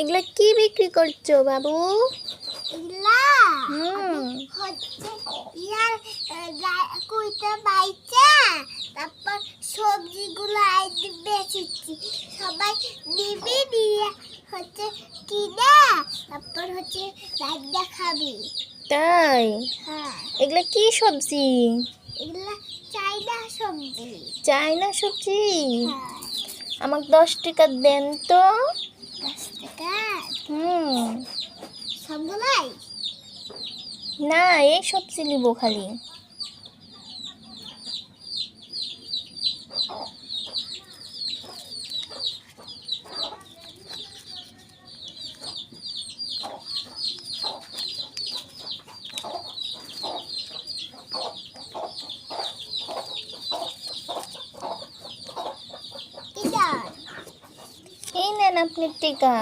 এগুলা কি বিক্রি করছো বাবু? এগুলা হচ্ছে ইয়ার কুইটা বাইচা তারপর সবজিগুলো আইতে বেচেছি। সবাই নিবি নিয়ে হচ্ছে কিনা তারপর হচ্ছে রান্না খাবি। তাই? হ্যাঁ। এগুলা কি সবজি? এগুলা চাইনা সবজি। চায়না সবজি? হ্যাঁ। আমাকে 10 টাকা দেন তো। 10 টাকা? হুম। সবগুলাই? না, এই সবজি নিব খালি। এই নেন আপনার টিকা।